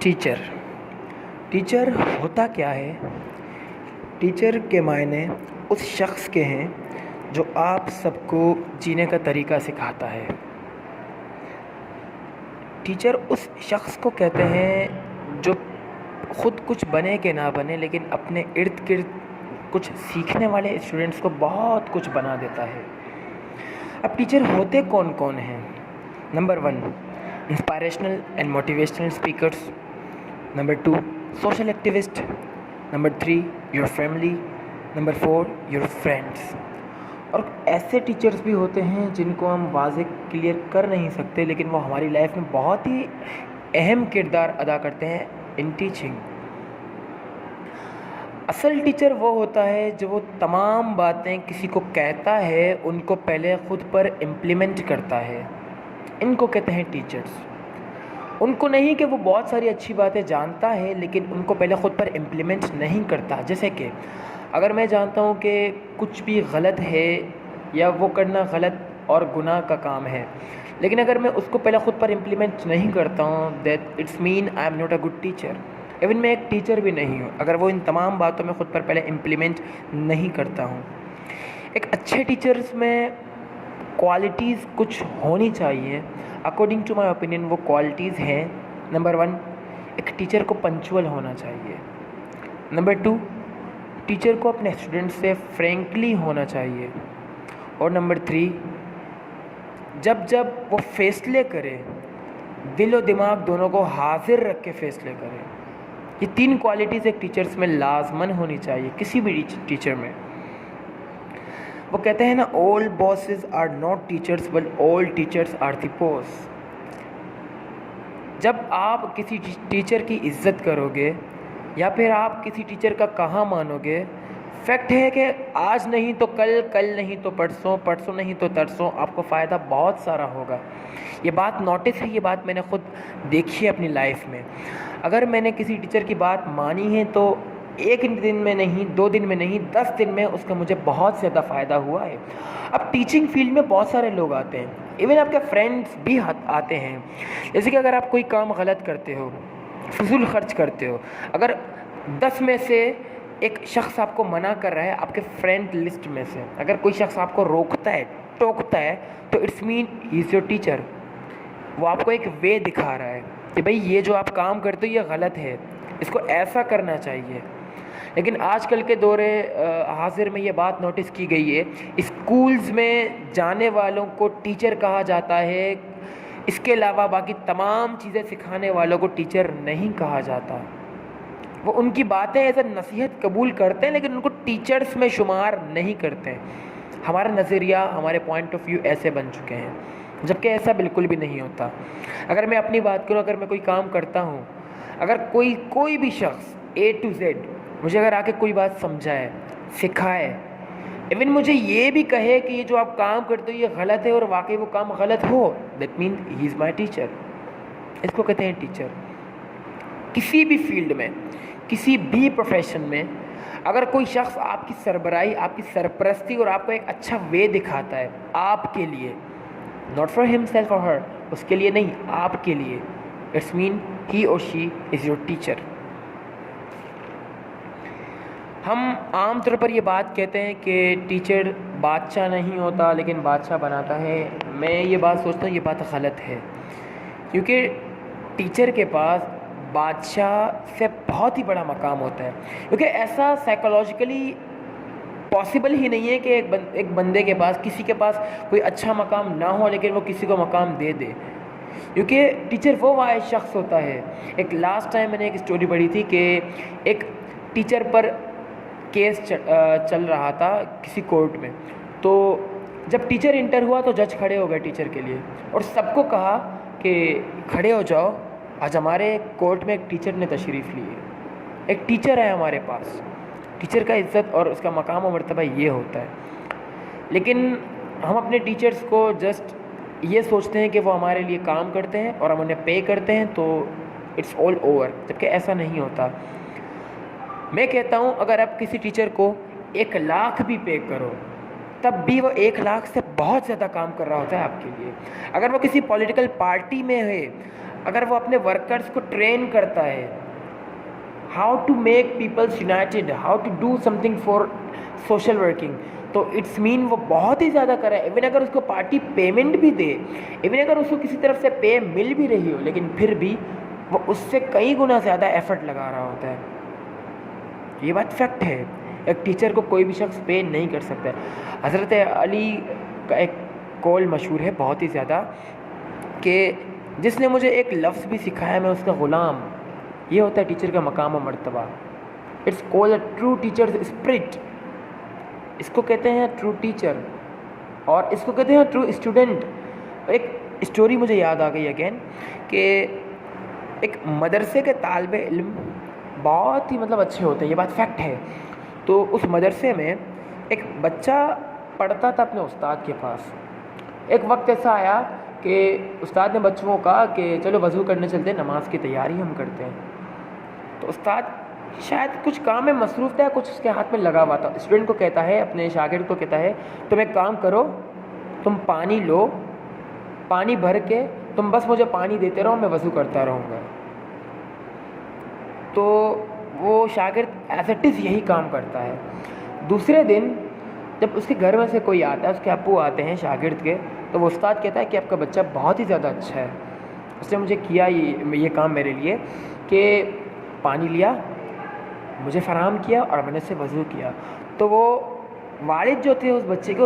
Teacher teacher होता क्या है? टीचर के मायने उस शख्स के हैं जो आप सबको जीने का तरीका सिखाता है। टीचर उस शख्स को कहते हैं जो ख़ुद कुछ बने कि ना बने, लेकिन अपने इर्द गिर्द कुछ सीखने वाले स्टूडेंट्स को बहुत कुछ बना देता है। अब टीचर होते कौन कौन हैं? Number 1, inspirational and motivational speakers. Number 2, social activist. Number 3, your family. Number 4, your friends. और ऐसे टीचर्स भी होते हैं जिनको हम वाज़ेह क्लियर कर नहीं सकते, लेकिन वो हमारी लाइफ में बहुत ही अहम किरदार अदा करते हैं इन टीचिंग। असल टीचर वो होता है जो वो तमाम बातें किसी को कहता है, उनको पहले ख़ुद पर इम्प्लीमेंट करता है। इनको कहते हैं टीचर्स। उनको नहीं कि वो बहुत सारी अच्छी बातें जानता है, लेकिन उनको पहले ख़ुद पर इम्प्लीमेंट नहीं करता। जैसे कि अगर मैं जानता हूँ कि कुछ भी गलत है या वो करना गलत और गुनाह का काम है, लेकिन अगर मैं उसको पहले ख़ुद पर इम्प्लीमेंट नहीं करता हूँ, that it's mean I am not a good teacher. Even मैं एक टीचर भी नहीं हूँ अगर वो इन तमाम बातों में ख़ुद पर पहले इम्प्लीमेंट नहीं करता हूँ। एक अच्छे टीचर्स में क्वालिटीज़ कुछ होनी चाहिए। अकॉर्डिंग टू माय ओपिनियन वो क्वालिटीज़ हैं। नंबर 1, एक टीचर को पंक्चुअल होना चाहिए। नंबर 2, टीचर को अपने स्टूडेंट से फ्रैंकली होना चाहिए। और नंबर 3, जब जब वो फ़ैसले करे, दिल और दिमाग दोनों को हाजिर रख के फ़ैसले करे। ये 3 क्वालिटीज़ एक टीचर्स में लाजमन होनी चाहिए, किसी भी टीचर में। वो कहते हैं ना, all bosses are not teachers but all teachers are the boss. जब आप किसी टीचर की इज़्ज़त करोगे या फिर आप किसी टीचर का कहा मानोगे, फैक्ट है कि आज नहीं तो कल, कल नहीं तो परसों, परसों नहीं तो तरसों आपको फ़ायदा बहुत सारा होगा। ये बात नोटिस है, ये बात मैंने ख़ुद देखी है अपनी लाइफ में। अगर मैंने किसी टीचर की बात मानी है तो 1 दिन में नहीं, 2 दिन में नहीं, 10 दिन में उसका मुझे बहुत ज़्यादा फ़ायदा हुआ है। अब टीचिंग फील्ड में बहुत सारे लोग आते हैं, इवन आपके फ्रेंड्स भी आते हैं। जैसे कि अगर आप कोई काम गलत करते हो, फिजूल खर्च करते हो, अगर 10 में से एक शख्स आपको मना कर रहा है आपके फ्रेंड लिस्ट में से, अगर कोई शख्स आपको रोकता है, टोकता है, तो it's mean he is your teacher. वो आपको एक वे दिखा रहा है कि भाई ये जो आप काम करते हो ये गलत है, इसको ऐसा करना चाहिए। लेकिन आजकल के दौरे हाजिर में ये बात नोटिस की गई है, स्कूल्स में जाने वालों को टीचर कहा जाता है, इसके अलावा बाकी तमाम चीज़ें सिखाने वालों को टीचर नहीं कहा जाता। वो उनकी बातें ऐसे नसीहत कबूल करते हैं, लेकिन उनको टीचर्स में शुमार नहीं करते हैं। हमारा नज़रिया, हमारे पॉइंट ऑफ व्यू ऐसे बन चुके हैं, जबकि ऐसा बिल्कुल भी नहीं होता। अगर मैं अपनी बात करूँ, अगर मैं कोई काम करता हूँ, अगर कोई भी शख्स A to Z मुझे अगर आके कोई बात समझाए, सिखाए, इवन मुझे ये भी कहे कि ये जो आप काम करते हो ये गलत है और वाकई वो काम गलत हो, that mean he is my teacher. इसको कहते हैं टीचर। किसी भी फील्ड में, किसी भी प्रोफेशन में अगर कोई शख्स आपकी सरबराही, आपकी सरपरस्ती और आपको एक अच्छा वे दिखाता है आपके लिए, नॉट फॉर हिमसेल्फ और हर, उसके लिए नहीं, आपके लिए, इट्स मीन ही और शी इज़ योर टीचर। हम आम तौर पर ये बात कहते हैं कि टीचर बादशाह नहीं होता लेकिन बादशाह बनाता है। मैं ये बात सोचता हूँ ये बात गलत है, क्योंकि टीचर के पास बादशाह से बहुत ही बड़ा मकाम होता है। क्योंकि ऐसा साइकोलॉजिकली पॉसिबल ही नहीं है कि एक बंदे के पास, किसी के पास कोई अच्छा मकाम ना हो लेकिन वो किसी को मकाम दे दे, क्योंकि टीचर वो वाहिद शख्स होता है। एक लास्ट टाइम मैंने एक स्टोरी पढ़ी थी कि एक टीचर पर केस चल रहा था किसी कोर्ट में। तो जब टीचर इंटर हुआ तो जज खड़े हो गए टीचर के लिए और सबको कहा कि खड़े हो जाओ, आज हमारे कोर्ट में एक टीचर ने तशरीफ़ ली है, एक टीचर है हमारे पास। टीचर का इज़्ज़त और उसका मकाम और मर्तबा ये होता है। लेकिन हम अपने टीचर्स को जस्ट ये सोचते हैं कि वो हमारे लिए काम करते हैं और हम उन्हें पे करते हैं, तो इट्स ऑल ओवर, जबकि ऐसा नहीं होता। मैं कहता हूँ अगर आप किसी टीचर को 1 लाख भी पे करो, तब भी वो 1 लाख से बहुत ज़्यादा काम कर रहा होता है आपके लिए। अगर वो किसी पॉलिटिकल पार्टी में है, اگر وہ اپنے ورکرز کو ٹرین کرتا ہے how to make peoples united, how to do something for social working, تو اٹس مین وہ بہت ہی زیادہ کرے. ایون اگر اس کو پارٹی پیمنٹ بھی دے, ایون اگر اس کو کسی طرف سے پے مل بھی رہی ہو, لیکن پھر بھی وہ اس سے کئی گنا زیادہ ایفرٹ لگا رہا ہوتا ہے. یہ بات فیکٹ ہے. ایک ٹیچر کو کوئی بھی شخص پے نہیں کر سکتا. حضرت علی کا ایک قول مشہور ہے بہت ہی زیادہ کہ جس نے مجھے ایک لفظ بھی سکھایا میں اس کا غلام. یہ ہوتا ہے ٹیچر کا مقام و مرتبہ. It's call a true teacher spirit. اس کو کہتے ہیں ٹرو ٹیچر, اور اس کو کہتے ہیں ٹرو اسٹوڈنٹ. ایک اسٹوری مجھے یاد آ گئی اگین کہ ایک مدرسے کے طالب علم بہت ہی اچھے ہوتے ہیں, یہ بات فیکٹ ہے. تو اس مدرسے میں ایک بچہ پڑھتا تھا اپنے استاد کے پاس. ایک وقت ایسا آیا کہ استاد نے بچوں کو کہا کہ چلو وضو کرنے چلتے ہیں, نماز کی تیاری ہم کرتے ہیں. تو استاد شاید کچھ کام میں مصروف تھا, کچھ اس کے ہاتھ میں لگا ہوا تھا. اسٹوڈنٹ کو کہتا ہے, اپنے شاگرد کو کہتا ہے, تم ایک کام کرو, تم پانی لو, پانی بھر کے تم بس مجھے پانی دیتے رہو, میں وضو کرتا رہوں گا. تو وہ شاگرد ایز اٹ از یہی کام کرتا ہے. دوسرے دن جب اس کے گھر میں سے کوئی آتا ہے, اس کے ابو آتے ہیں شاگرد کے, تو وہ استاد کہتا ہے کہ آپ کا بچہ بہت ہی زیادہ اچھا ہے, اس نے مجھے کیا یہ کام میرے لیے کہ پانی لیا, مجھے فراہم کیا, اور میں نے اسے وضو کیا. تو وہ والد جو تھے اس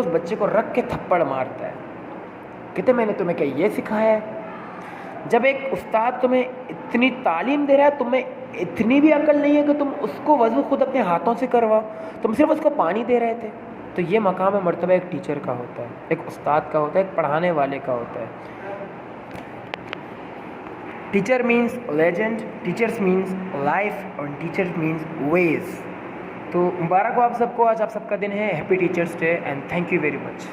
بچے کو رکھ کے تھپڑ مارتا ہے. کہتے میں نے تمہیں کیا یہ سکھایا ہے؟ جب ایک استاد تمہیں اتنی تعلیم دے رہا ہے, تمہیں اتنی بھی عقل نہیں ہے کہ تم اس کو وضو خود اپنے ہاتھوں سے کرواؤ, تم صرف اس کو پانی دے رہے تھے. تو یہ مقام مرتبہ ایک ٹیچر کا ہوتا ہے, ایک استاد کا ہوتا ہے, ایک پڑھانے والے کا ہوتا ہے. Teacher means legend, teachers means life, اور ٹیچر مینس ویز. تو مبارک ہو آپ سب کو, آج آپ سب کا دن ہے. Happy teachers day and thank you very much.